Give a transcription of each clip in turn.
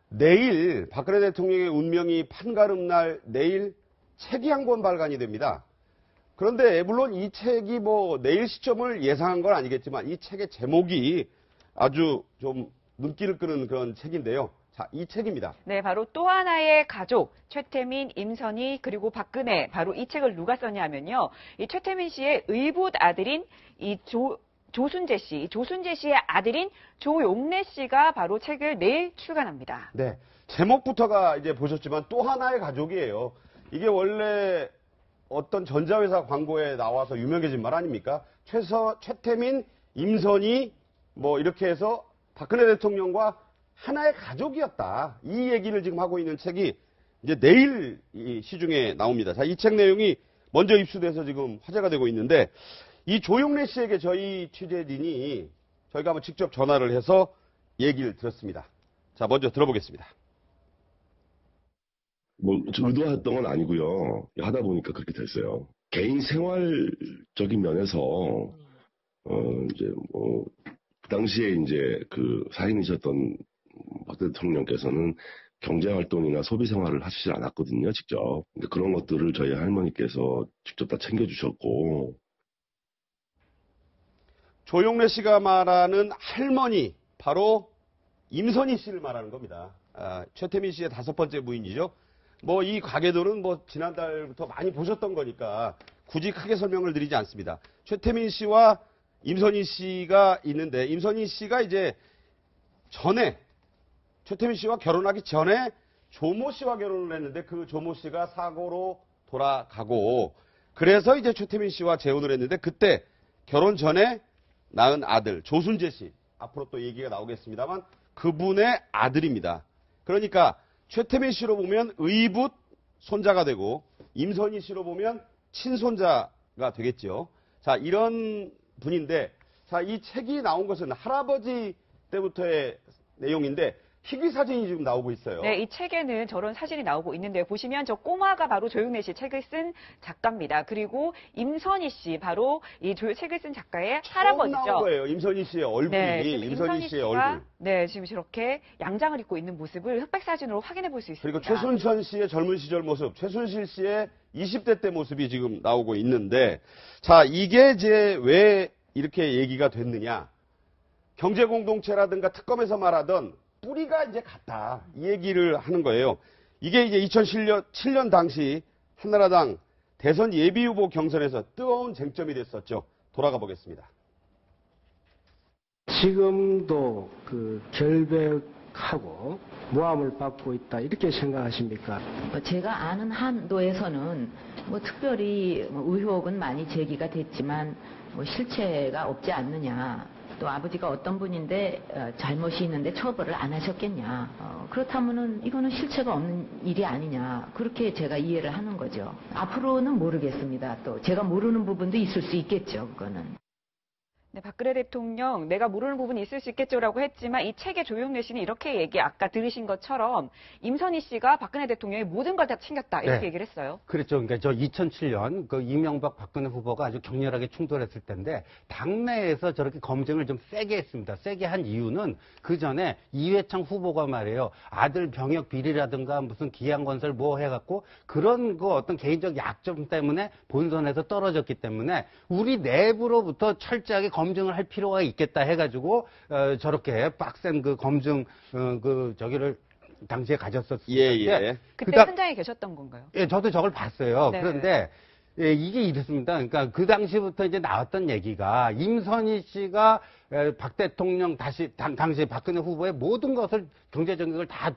내일 박근혜 대통령의 운명이 판가름 날 내일 책이 한 권 발간이 됩니다. 그런데 물론 이 책이 뭐 내일 시점을 예상한 건 아니겠지만 이 책의 제목이 아주 좀 눈길을 끄는 그런 책인데요. 자, 이 책입니다. 네, 바로 또 하나의 가족, 최태민, 임선희, 그리고 박근혜. 바로 이 책을 누가 썼냐 하면요. 이 최태민 씨의 의붓 아들인 이 조순재 씨의 아들인 조용래 씨가 바로 책을 내일 출간합니다. 네. 제목부터가 이제 보셨지만 또 하나의 가족이에요. 이게 원래 어떤 전자회사 광고에 나와서 유명해진 말 아닙니까? 최태민, 임선희, 뭐 이렇게 해서 박근혜 대통령과 하나의 가족이었다. 이 얘기를 지금 하고 있는 책이 이제 내일 이 시중에 나옵니다. 자, 이 책 내용이 먼저 입수돼서 지금 화제가 되고 있는데 이 조용래 씨에게 저희 취재진이 저희가 한번 직접 전화를 해서 얘기를 들었습니다. 자, 먼저 들어보겠습니다. 뭐 의도했던 건 아니고요. 하다 보니까 그렇게 됐어요. 개인 생활적인 면에서 이제 뭐 그 당시에 이제 그 사인이셨던 박 대통령께서는 경제 활동이나 소비 생활을 하시지 않았거든요, 직접. 근데 그런 것들을 저희 할머니께서 직접 다 챙겨주셨고. 조용래 씨가 말하는 할머니, 바로 임선희 씨를 말하는 겁니다. 최태민 씨의 5번째 부인이죠. 뭐 이 가계도는 뭐 지난달부터 많이 보셨던 거니까 굳이 크게 설명을 드리지 않습니다. 최태민 씨와 임선희 씨가 있는데 임선희 씨가 이제 전에 최태민 씨와 결혼하기 전에 조모 씨와 결혼을 했는데 그 조모 씨가 사고로 돌아가고 그래서 이제 최태민 씨와 재혼을 했는데 그때 결혼 전에 낳은 아들 조순재 씨 앞으로 또 얘기가 나오겠습니다만 그분의 아들입니다. 그러니까 최태민 씨로 보면 의붓 손자가 되고 임선희 씨로 보면 친손자가 되겠죠. 자, 이런 분인데 자, 이 책이 나온 것은 할아버지 때부터의 내용인데 희귀 사진이 지금 나오고 있어요. 네, 이 책에는 저런 사진이 나오고 있는데요. 보시면 저 꼬마가 바로 조용래 씨 책을 쓴 작가입니다. 그리고 임선희 씨, 바로 이 책을 쓴 작가의 할아버지죠. 처음 나온 거예요. 임선희 씨의 얼굴이. 네, 임선희 씨의 얼굴. 네, 지금 이렇게 양장을 입고 있는 모습을 흑백 사진으로 확인해 볼 수 있습니다. 그리고 최순천 씨의 젊은 시절 모습, 최순실 씨의 20대 때 모습이 지금 나오고 있는데, 자, 이게 이제 왜 이렇게 얘기가 됐느냐? 경제 공동체라든가 특검에서 말하던 뿌리가 이제 같다. 이 얘기를 하는 거예요. 이게 이제 2007년 당시 한나라당 대선 예비후보 경선에서 뜨거운 쟁점이 됐었죠. 돌아가 보겠습니다. 지금도 그 결백하고 모함을 받고 있다 이렇게 생각하십니까? 제가 아는 한도에서는 뭐 특별히 의혹은 많이 제기가 됐지만 뭐 실체가 없지 않느냐. 또 아버지가 어떤 분인데 잘못이 있는데 처벌을 안 하셨겠냐. 그렇다면은 이거는 실체가 없는 일이 아니냐. 그렇게 제가 이해를 하는 거죠. 앞으로는 모르겠습니다. 또 제가 모르는 부분도 있을 수 있겠죠. 그거는. 네, 박근혜 대통령 내가 모르는 부분이 있을 수 있겠죠라고 했지만 이 책의 조용래 씨는 이렇게 아까 들으신 것처럼 임선희 씨가 박근혜 대통령의 모든 걸 다 챙겼다 이렇게 얘기를 했어요. 그렇죠. 그러니까 저 2007년 그 이명박 박근혜 후보가 아주 격렬하게 충돌했을 텐데 당내에서 저렇게 검증을 좀 세게 했습니다. 세게 한 이유는 그 전에 이회창 후보가 말이에요. 아들 병역 비리라든가 무슨 기양건설 뭐 해갖고 그런 거 어떤 개인적 약점 때문에 본선에서 떨어졌기 때문에 우리 내부로부터 철저하게 검증을 할 필요가 있겠다 해가지고 저렇게 빡센 그 검증 저기를 당시에 가졌었을 때 그때 현장에 계셨던 건가요? 예, 저도 저걸 봤어요. 네. 그런데 예, 이게 이렇습니다. 그러니까 그 당시부터 이제 나왔던 얘기가 임선희 씨가 박 대통령 당시 박근혜 후보의 모든 것을 경제적인 걸 다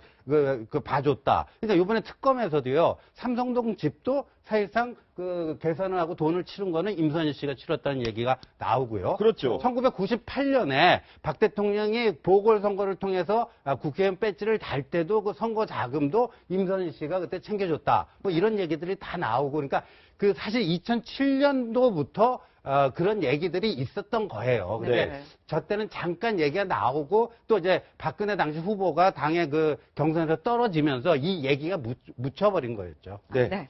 봐줬다. 그러니까 이번에 특검에서도요, 삼성동 집도 사실상 그 계산을 하고 돈을 치른 거는 임선희 씨가 치렀다는 얘기가 나오고요. 그렇죠. 1998년에 박 대통령이 보궐선거를 통해서 국회의원 배지를 달 때도 그 선거 자금도 임선희 씨가 그때 챙겨줬다. 뭐 이런 얘기들이 다 나오고 그러니까 그 사실 2007년도부터 그런 얘기들이 있었던 거예요. 근데 네. 저 때는 잠깐 얘기가 나오고 또 이제 박근혜 당시 후보가 당의 그 경선에서 떨어지면서 이 얘기가 묻혀버린 거였죠. 네. 네.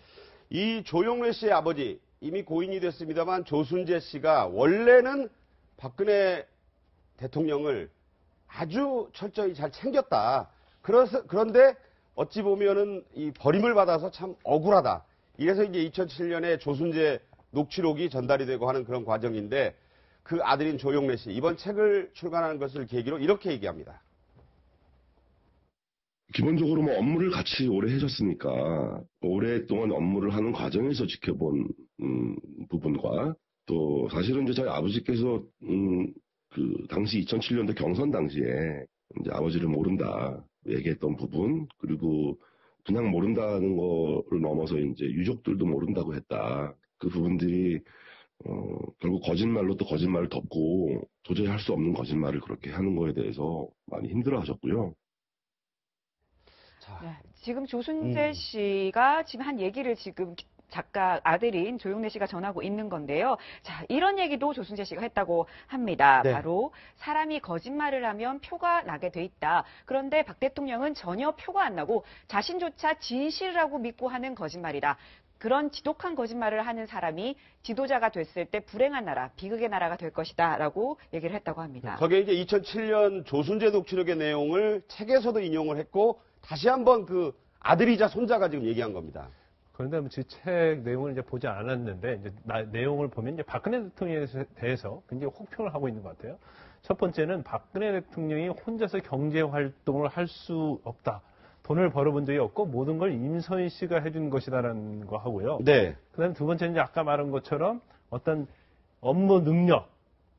이 조용래 씨의 아버지, 이미 고인이 됐습니다만 조순재 씨가 원래는 박근혜 대통령을 아주 철저히 잘 챙겼다. 그런데 어찌 보면은 이 버림을 받아서 참 억울하다. 이래서 이제 2007년에 조순재 녹취록이 전달이 되고 하는 그런 과정인데 그 아들인 조용래 씨 이번 책을 출간하는 것을 계기로 이렇게 얘기합니다. 기본적으로 뭐 업무를 같이 오래 해줬으니까 오랫동안 업무를 하는 과정에서 지켜본 부분과 또 사실은 이제 저희 아버지께서 그 당시 2007년도 경선 당시에 이제 아버지를 모른다 얘기했던 부분 그리고 그냥 모른다는 거를 넘어서 이제 유족들도 모른다고 했다. 그 부분들이 결국 거짓말로 또 거짓말을 덮고 도저히 할 수 없는 거짓말을 그렇게 하는 거에 대해서 많이 힘들어하셨고요. 네, 지금 조순재 씨가 지금 한 얘기를 지금 작가 아들인 조용래 씨가 전하고 있는 건데요. 자, 이런 얘기도 조순재 씨가 했다고 합니다. 네. 바로 사람이 거짓말을 하면 표가 나게 돼 있다. 그런데 박 대통령은 전혀 표가 안 나고 자신조차 진실이라고 믿고 하는 거짓말이다. 그런 지독한 거짓말을 하는 사람이 지도자가 됐을 때 불행한 나라, 비극의 나라가 될 것이다 라고 얘기를 했다고 합니다. 거기에 이제 2007년 조순재 녹취록의 내용을 책에서도 인용을 했고 다시 한번 그 아들이자 손자가 지금 얘기한 겁니다. 그런데 제 책 내용을 이제 보지 않았는데 이제 내용을 보면 이제 박근혜 대통령에 대해서 굉장히 혹평을 하고 있는 것 같아요. 첫 번째는 박근혜 대통령이 혼자서 경제 활동을 할 수 없다. 돈을 벌어본 적이 없고 모든 걸 임선희 씨가 해준 것이다라는 거 하고요. 네. 그다음에 두 번째는 이제 아까 말한 것처럼 어떤 업무 능력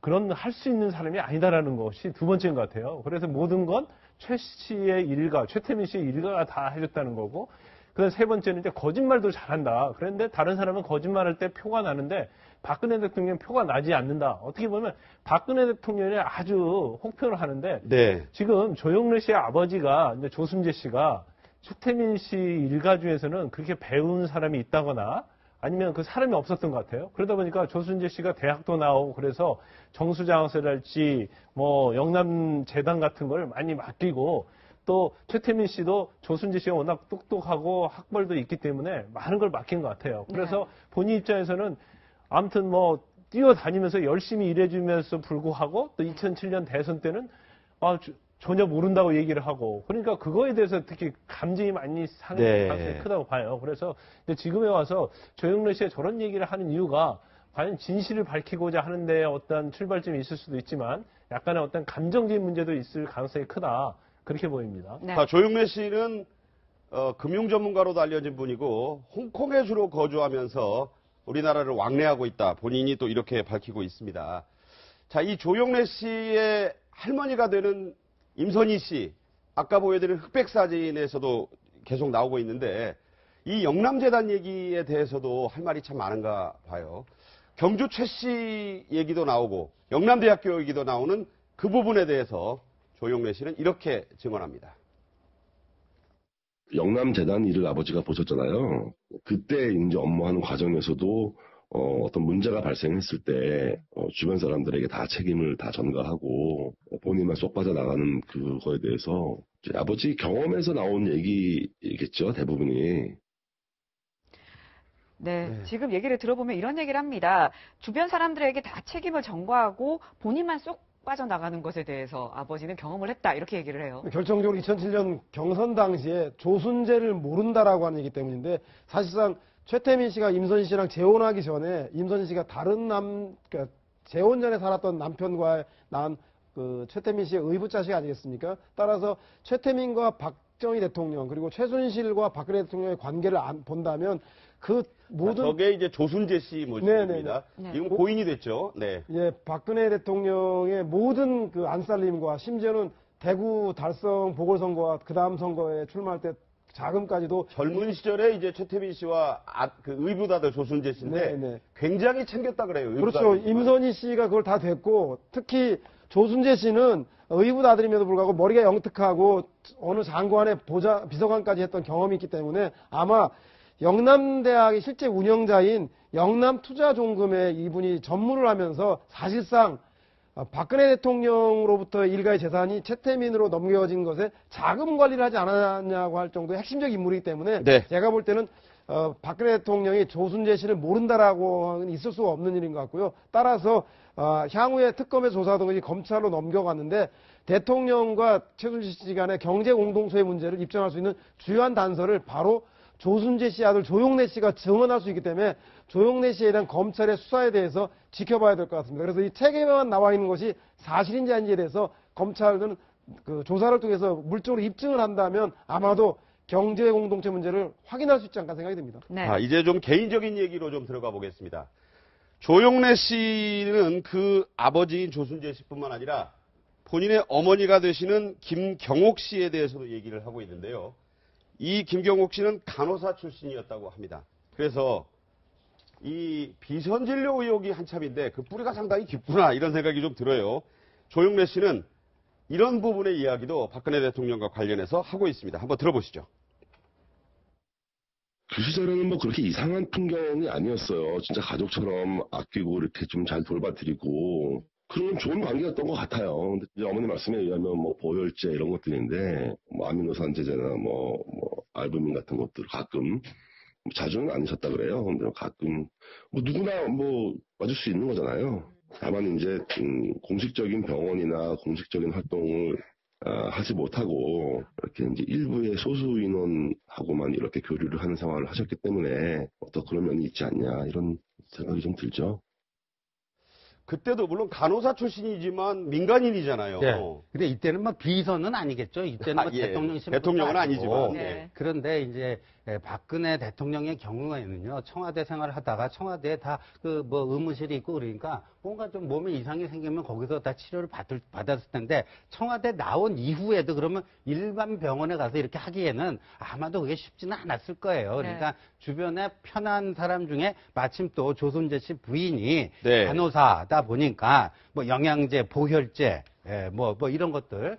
그런 할 수 있는 사람이 아니다라는 것이 두 번째인 것 같아요. 그래서 모든 건 최 씨의 일가, 최태민 씨의 일가가 다 해줬다는 거고, 그다음 세 번째는 이제 거짓말도 잘한다. 그런데 다른 사람은 거짓말할 때 표가 나는데 박근혜 대통령 표가 나지 않는다. 어떻게 보면 박근혜 대통령이 아주 혹평을 하는데 네. 지금 조용래 씨의 아버지가 이제 조순재 씨가 최태민 씨 일가 중에서는 그렇게 배운 사람이 있다거나 아니면 그 사람이 없었던 것 같아요. 그러다 보니까 조순재 씨가 대학도 나오고 그래서 정수장학설할지 뭐 영남재단 같은 걸 많이 맡기고 또 최태민 씨도 조순재 씨가 워낙 똑똑하고 학벌도 있기 때문에 많은 걸 맡긴 것 같아요. 그래서 본인 입장에서는 아무튼 뭐 뛰어다니면서 열심히 일해주면서 불구하고 또 2007년 대선 때는 전혀 모른다고 얘기를 하고 그러니까 그거에 대해서 특히 감정이 많이 상할 네. 가능성이 크다고 봐요. 그래서 근데 지금에 와서 조영래 씨가 저런 얘기를 하는 이유가 과연 진실을 밝히고자 하는데 어떤 출발점이 있을 수도 있지만 약간의 어떤 감정적인 문제도 있을 가능성이 크다. 그렇게 보입니다. 네. 자, 조용래 씨는 금융 전문가로도 알려진 분이고 홍콩에 주로 거주하면서 우리나라를 왕래하고 있다. 본인이 또 이렇게 밝히고 있습니다. 자, 이 조용래 씨의 할머니가 되는 임선희 씨, 아까 보여드린 흑백 사진에서도 계속 나오고 있는데 이 영남재단 얘기에 대해서도 할 말이 참 많은가 봐요. 경주 최 씨 얘기도 나오고 영남대학교 얘기도 나오는 그 부분에 대해서 조용래 씨는 이렇게 증언합니다. 영남재단 일을 아버지가 보셨잖아요. 그때 이제 업무하는 과정에서도 어떤 문제가 발생했을 때 주변 사람들에게 다 책임을 다 전가하고 본인만 쏙 빠져나가는 그거에 대해서 이제 아버지 경험에서 나온 얘기겠죠, 대부분이. 네, 지금 얘기를 들어보면 이런 얘기를 합니다. 주변 사람들에게 다 책임을 전가하고 본인만 쏙 빠져나가는 것에 대해서 아버지는 경험을 했다 이렇게 얘기를 해요. 결정적으로 2007년 경선 당시에 조순재를 모른다라고 하는 얘기 때문인데 사실상 최태민 씨가 임선희 씨랑 재혼하기 전에 임선희 씨가 다른 그러니까 재혼 전에 살았던 남편과 낳은 그 최태민 씨의 의붓자식 아니겠습니까? 따라서 최태민과 박정희 대통령 그리고 최순실과 박근혜 대통령의 관계를 본다면 그 모든 저게 이제 조순재 씨 모습입니다. 네네네. 지금 고인이 됐죠. 네. 예, 박근혜 대통령의 모든 그 안살림과 심지어는 대구 달성 보궐선거와 그 다음 선거에 출마할 때 자금까지도 젊은 시절에 이제 최태민 씨와 그 의붓아들 조순재 씨인데 네네. 굉장히 챙겼다 그래요. 그렇죠. 의붓아들이지만. 임선희 씨가 그걸 다 됐고 특히 조순재 씨는 의붓 아들임에도 불구하고 머리가 영특하고 어느 장관의 비서관까지 했던 경험이 있기 때문에 아마 영남대학의 실제 운영자인 영남투자종금에 이분이 전무를 하면서 사실상 박근혜 대통령으로부터 일가의 재산이 최태민으로 넘겨진 것에 자금 관리를 하지 않았냐고 할 정도의 핵심적 인물이기 때문에 네. 제가 볼 때는 박근혜 대통령이 조순재 씨를 모른다라고 있을 수가 없는 일인 것 같고요. 따라서 향후에 특검의 조사 등이 검찰로 넘겨갔는데 대통령과 최순실 씨 간의 경제 공동소의 문제를 입증할 수 있는 주요한 단서를 바로 조순재 씨 아들 조용래 씨가 증언할 수 있기 때문에 조용래 씨에 대한 검찰의 수사에 대해서 지켜봐야 될 것 같습니다. 그래서 이 책에만 나와 있는 것이 사실인지 아닌지에 대해서 검찰은 그 조사를 통해서 물적으로 입증을 한다면 아마도 경제 공동체 문제를 확인할 수 있지 않을까 생각이 듭니다. 네. 이제 좀 개인적인 얘기로 좀 들어가 보겠습니다. 조용래 씨는 그 아버지인 조순재 씨뿐만 아니라 본인의 어머니가 되시는 김경옥 씨에 대해서도 얘기를 하고 있는데요. 이 김경옥 씨는 간호사 출신이었다고 합니다. 그래서 이 비선진료 의혹이 한참인데 그 뿌리가 상당히 깊구나 이런 생각이 좀 들어요. 조용래 씨는 이런 부분의 이야기도 박근혜 대통령과 관련해서 하고 있습니다. 한번 들어보시죠. 그 시절에는 뭐 그렇게 이상한 풍경이 아니었어요. 진짜 가족처럼 아끼고 이렇게 좀 잘 돌봐드리고 그런 좋은 관계였던 것 같아요. 근데 이제 어머니 말씀에 의하면 뭐 보혈제 이런 것들인데 뭐 아미노산제제나 뭐 알부민 같은 것들 가끔 자주는 아니셨다 그래요. 근데 가끔 뭐 누구나 뭐 맞을 수 있는 거잖아요. 다만 이제 공식적인 병원이나 공식적인 활동을 하지 못하고 이렇게 이제 일부의 소수 인원하고만 이렇게 교류를 하는 생활을 하셨기 때문에 어떤 그런 면이 있지 않냐 이런 생각이 좀 들죠. 그때도 물론 간호사 출신이지만 민간인이잖아요. 네. 근데 이때는 뭐 비선은 아니겠죠. 이때는 뭐 예. 대통령 신분도 대통령은 아니고. 아니지만. 네. 그런데 이제 박근혜 대통령의 경우에는요, 청와대 생활을 하다가 청와대에 다 그 뭐 의무실이 있고 그러니까 뭔가 좀 몸에 이상이 생기면 거기서 다 치료를 받았을 텐데 청와대 나온 이후에도 그러면 일반 병원에 가서 이렇게 하기에는 아마도 그게 쉽지는 않았을 거예요. 그러니까 주변에 편한 사람 중에 마침 또 조순재 씨 부인이 네. 간호사다 보니까 뭐 영양제, 보혈제, 뭐 이런 것들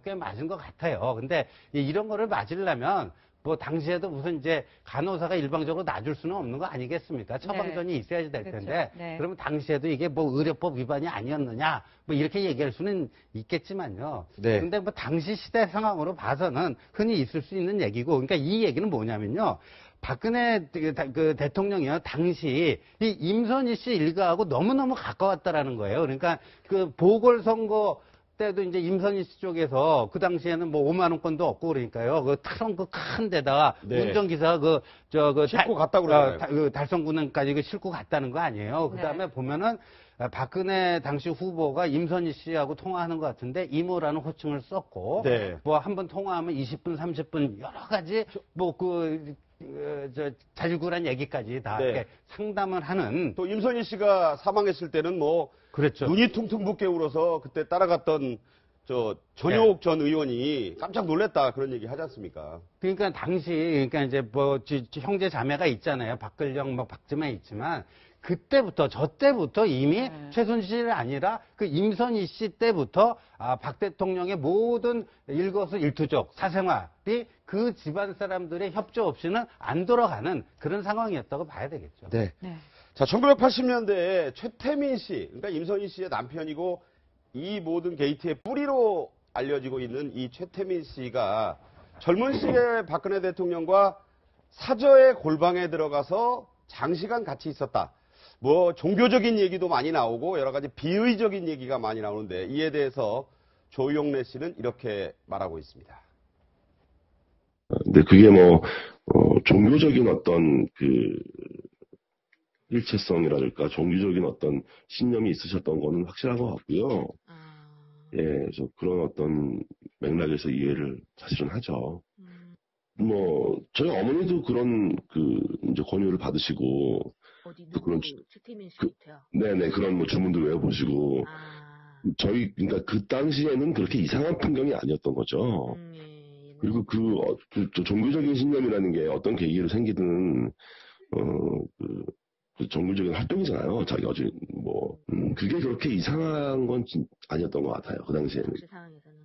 꽤 맞은 것 같아요. 근데 이런 거를 맞으려면 뭐 당시에도 무슨 이제 간호사가 일방적으로 놔줄 수는 없는 거 아니겠습니까? 처방전이 있어야지 될 그렇죠. 텐데 네. 그러면 당시에도 이게 뭐 의료법 위반이 아니었느냐 뭐 이렇게 얘기할 수는 있겠지만요. 네. 근데 뭐 당시 시대 상황으로 봐서는 흔히 있을 수 있는 얘기고 그러니까 이 얘기는 뭐냐면요. 박근혜 그 대통령이요 당시 이 임선희 씨 일가하고 너무너무 가까웠다라는 거예요. 그러니까 그 보궐선거 때도 이제 임선희 씨 쪽에서 그 당시에는 뭐 5만 원권도 없고 그러니까요. 그 트렁크 큰 데다가 네. 운전기사가 싣고 갔다고 그러잖아요. 그 달성군까지 그 싣고 갔다는 거 아니에요. 그 다음에 보면은 박근혜 당시 후보가 임선희 씨하고 통화하는 것 같은데 이모라는 호칭을 썼고 네. 뭐 한 번 통화하면 20분, 30분 여러 가지 뭐 자질구란 얘기까지 다 네. 이렇게 상담을 하는 또 임선희 씨가 사망했을 때는 뭐 그렇죠. 눈이 퉁퉁 붓게 울어서 그때 따라갔던 전효옥 전 의원이 깜짝 놀랐다 그런 얘기 하지 않습니까? 그러니까 당시 그러니까 이제 뭐 형제 자매가 있잖아요. 박근령 뭐 박지만 있지만 그때부터 저 때부터 이미 최순실이 아니라 그 임선희 씨 때부터 박 대통령의 모든 일거수일투족 사생활이 그 집안 사람들의 협조 없이는 안 돌아가는 그런 상황이었다고 봐야 되겠죠. 네. 네. 자, 1980년대에 최태민 씨, 그러니까 임선희 씨의 남편이고 이 모든 게이트의 뿌리로 알려지고 있는 이 최태민 씨가 젊은 시기에 박근혜 대통령과 사저의 골방에 들어가서 장시간 같이 있었다. 뭐 종교적인 얘기도 많이 나오고 여러 가지 비의적인 얘기가 많이 나오는데 이에 대해서 조용래 씨는 이렇게 말하고 있습니다. 근데 그게 뭐 종교적인 어떤 그 일체성이랄까 종교적인 어떤 신념이 있으셨던 거는 확실한 것 같고요. 예, 그래서 그런 어떤 맥락에서 이해를 사실은 하죠. 뭐 저희 어머니도 그런 그 이제 권유를 받으시고 어디 또 그런 최태민 그- 씨부터요? 네네 그런 뭐 주문도 외워보시고 저희 그러니까 그 당시에는 그렇게 이상한 풍경이 아니었던 거죠. 예. 그리고 그 종교적인 신념이라는 게 어떤 계기로 생기든 그 종교적인 활동이잖아요. 자기 어제 뭐 그게 그렇게 이상한 건 아니었던 것 같아요. 그 당시에는. 당시 상황에서는.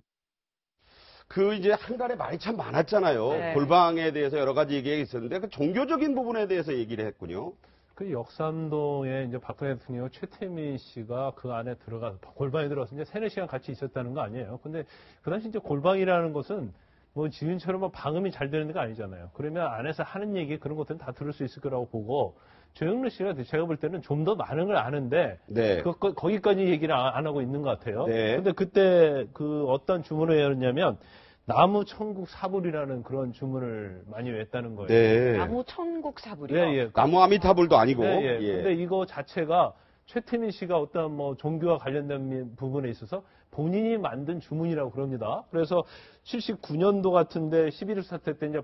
그 이제 한간에 말이 참 많았잖아요. 네. 골방에 대해서 여러 가지 얘기가 있었는데 그 종교적인 부분에 대해서 얘기를 했군요. 그 역삼동에 이제 박근혜 대통령 최태민 씨가 그 안에 들어가서 골방에 들어가서 이제 3-4시간 같이 있었다는 거 아니에요. 근데 그 당시 이제 골방이라는 것은 뭐 지금처럼 뭐 방음이 잘 되는 데가 아니잖아요. 그러면 안에서 하는 얘기 그런 것들은 다 들을 수 있을 거라고 보고 조영래 씨가 제가 볼 때는 좀 더 많은 걸 아는데 네. 거기까지 얘기를 안 하고 있는 것 같아요. 네. 근데 그때 그 어떤 주문을 했냐면 나무 천국 사불이라는 그런 주문을 많이 외웠다는 거예요. 네. 나무 천국 사불이요. 예, 예. 나무 아미타불도 아니고. 예, 예. 예. 근데 이거 자체가 최태민 씨가 어떤 뭐 종교와 관련된 부분에 있어서 본인이 만든 주문이라고 그럽니다. 그래서 79년도 같은데 11.1 사태 때 이제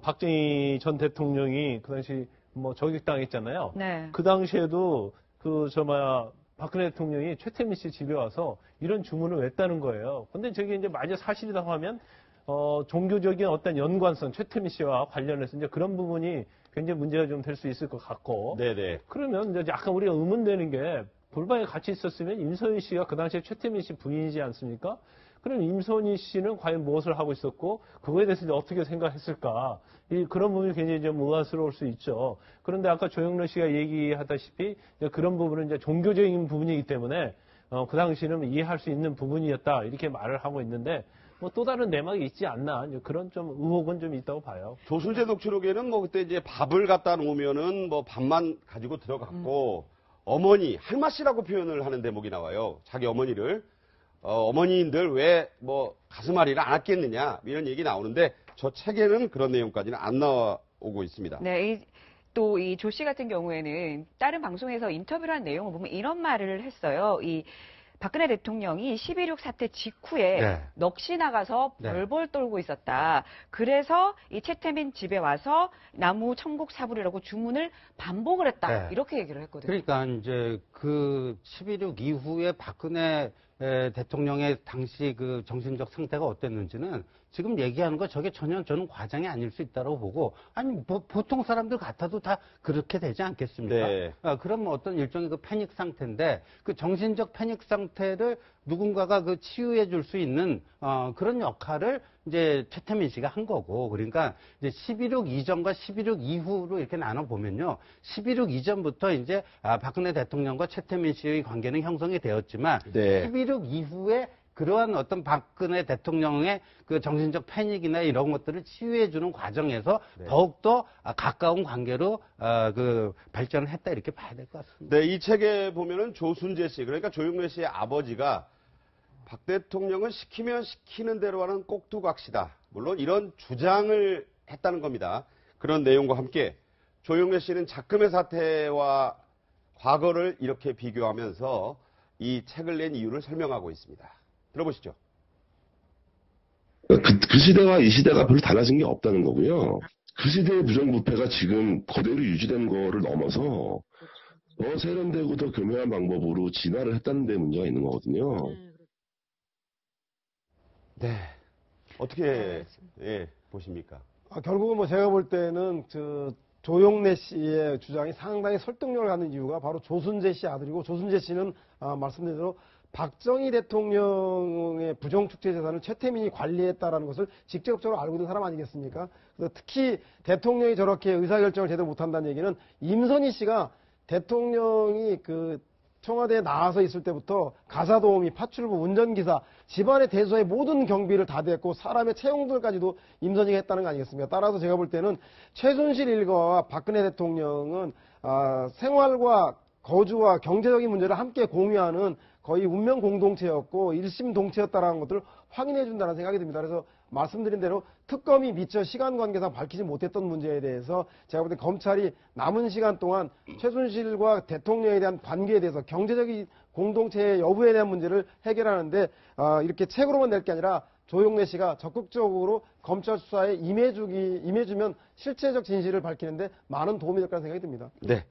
박정희 전 대통령이 그 당시 뭐 저격당했잖아요. 네. 그 당시에도 박근혜 대통령이 최태민 씨 집에 와서 이런 주문을 외웠다는 거예요. 근데 저게 이제 만약 사실이라고 하면 종교적인 어떤 연관성, 최태민 씨와 관련해서 이제 그런 부분이 굉장히 문제가 좀 될 수 있을 것 같고. 네네. 그러면 이제 약간 우리가 의문되는 게 골방에 같이 있었으면 임선희 씨가 그 당시에 최태민 씨 부인이지 않습니까? 그럼 임선희 씨는 과연 무엇을 하고 있었고 그거에 대해서 이제 어떻게 생각했을까? 그런 부분이 굉장히 좀 의아스러울 수 있죠. 그런데 아까 조영래 씨가 얘기하다시피 이제 그런 부분은 이제 종교적인 부분이기 때문에 그 당시는 이해할 수 있는 부분이었다 이렇게 말을 하고 있는데 뭐 또 다른 내막이 있지 않나 이제 그런 좀 의혹은 좀 있다고 봐요. 조순재 녹취록에는 뭐 그때 이제 밥을 갖다 놓으면은 뭐 밥만 가지고 들어갔고 어머니, 할마씨라고 표현을 하는 대목이 나와요. 자기 어머니를. 어머니인들 왜 뭐 가슴앓이를 안 했겠느냐 이런 얘기 나오는데 저 책에는 그런 내용까지는 안 나오고 있습니다. 네, 또 이 조 씨 같은 경우에는 다른 방송에서 인터뷰를 한 내용을 보면 이런 말을 했어요. 이 박근혜 대통령이 11.6 사태 직후에 네. 넋이 나가서 네. 벌벌 떨고 있었다. 그래서 이 최태민 집에 와서 나무 천국 사불이라고 주문을 반복을 했다. 네. 이렇게 얘기를 했거든요. 그러니까 이제 그 11.6 이후에 박근혜 대통령의 당시 그 정신적 상태가 어땠는지는 지금 얘기하는 거 저게 전혀 저는 과장이 아닐 수 있다고 보고 아니 뭐 보통 사람들 같아도 다 그렇게 되지 않겠습니까? 네. 그럼 어떤 일종의 그 패닉 상태인데 그 정신적 패닉 상태를 누군가가 그 치유해 줄 수 있는 그런 역할을 이제 최태민 씨가 한 거고 그러니까 이제 11.6 이전과 11.6 이후로 이렇게 나눠 보면요 11.6 이전부터 이제 박근혜 대통령과 최태민 씨의 관계는 형성이 되었지만 네. 11.6 이후에 그러한 어떤 박근혜 대통령의 그 정신적 패닉이나 이런 것들을 치유해주는 과정에서 네. 더욱더 가까운 관계로 그 발전을 했다 이렇게 봐야 될 것 같습니다. 네, 이 책에 보면은 조순재 씨, 그러니까 조영래 씨의 아버지가 박 대통령은 시키면 시키는 대로 하는 꼭두각시다. 물론 이런 주장을 했다는 겁니다. 그런 내용과 함께 조영래 씨는 작금의 사태와 과거를 이렇게 비교하면서 이 책을 낸 이유를 설명하고 있습니다. 들어보시죠. 그 시대와 이 시대가 별로 달라진 게 없다는 거고요. 그 시대의 부정부패가 지금 그대로 유지된 거를 넘어서 더 세련되고 더 교묘한 방법으로 진화를 했다는 데 문제가 있는 거거든요. 네. 어떻게 보십니까? 결국은 뭐 제가 볼 때는 조영래 씨의 주장이 상당히 설득력을 갖는 이유가 바로 조순재 씨 아들이고 조순재 씨는 말씀드린 대로 박정희 대통령의 부정축제 재산을 최태민이 관리했다라는 것을 직접적으로 알고 있는 사람 아니겠습니까? 그래서 특히 대통령이 저렇게 의사결정을 제대로 못한다는 얘기는 임선희 씨가 대통령이 그 청와대에 나와서 있을 때부터 가사도우미, 파출부, 운전기사, 집안의 대소의 모든 경비를 다 됐고 사람의 채용들까지도 임선희가 했다는 거 아니겠습니까? 따라서 제가 볼 때는 최순실 일가와 박근혜 대통령은 생활과 거주와 경제적인 문제를 함께 공유하는 거의 운명 공동체였고 일심 동체였다라는 것들을 확인해 준다는 생각이 듭니다. 그래서 말씀드린 대로 특검이 미처 시간 관계상 밝히지 못했던 문제에 대해서 제가 볼 때 검찰이 남은 시간 동안 최순실과 대통령에 대한 관계에 대해서 경제적인 공동체의 여부에 대한 문제를 해결하는데 이렇게 책으로만 낼 게 아니라 조영래 씨가 적극적으로 검찰 수사에 임해주면 실체적 진실을 밝히는데 많은 도움이 될 거라는 생각이 듭니다. 네.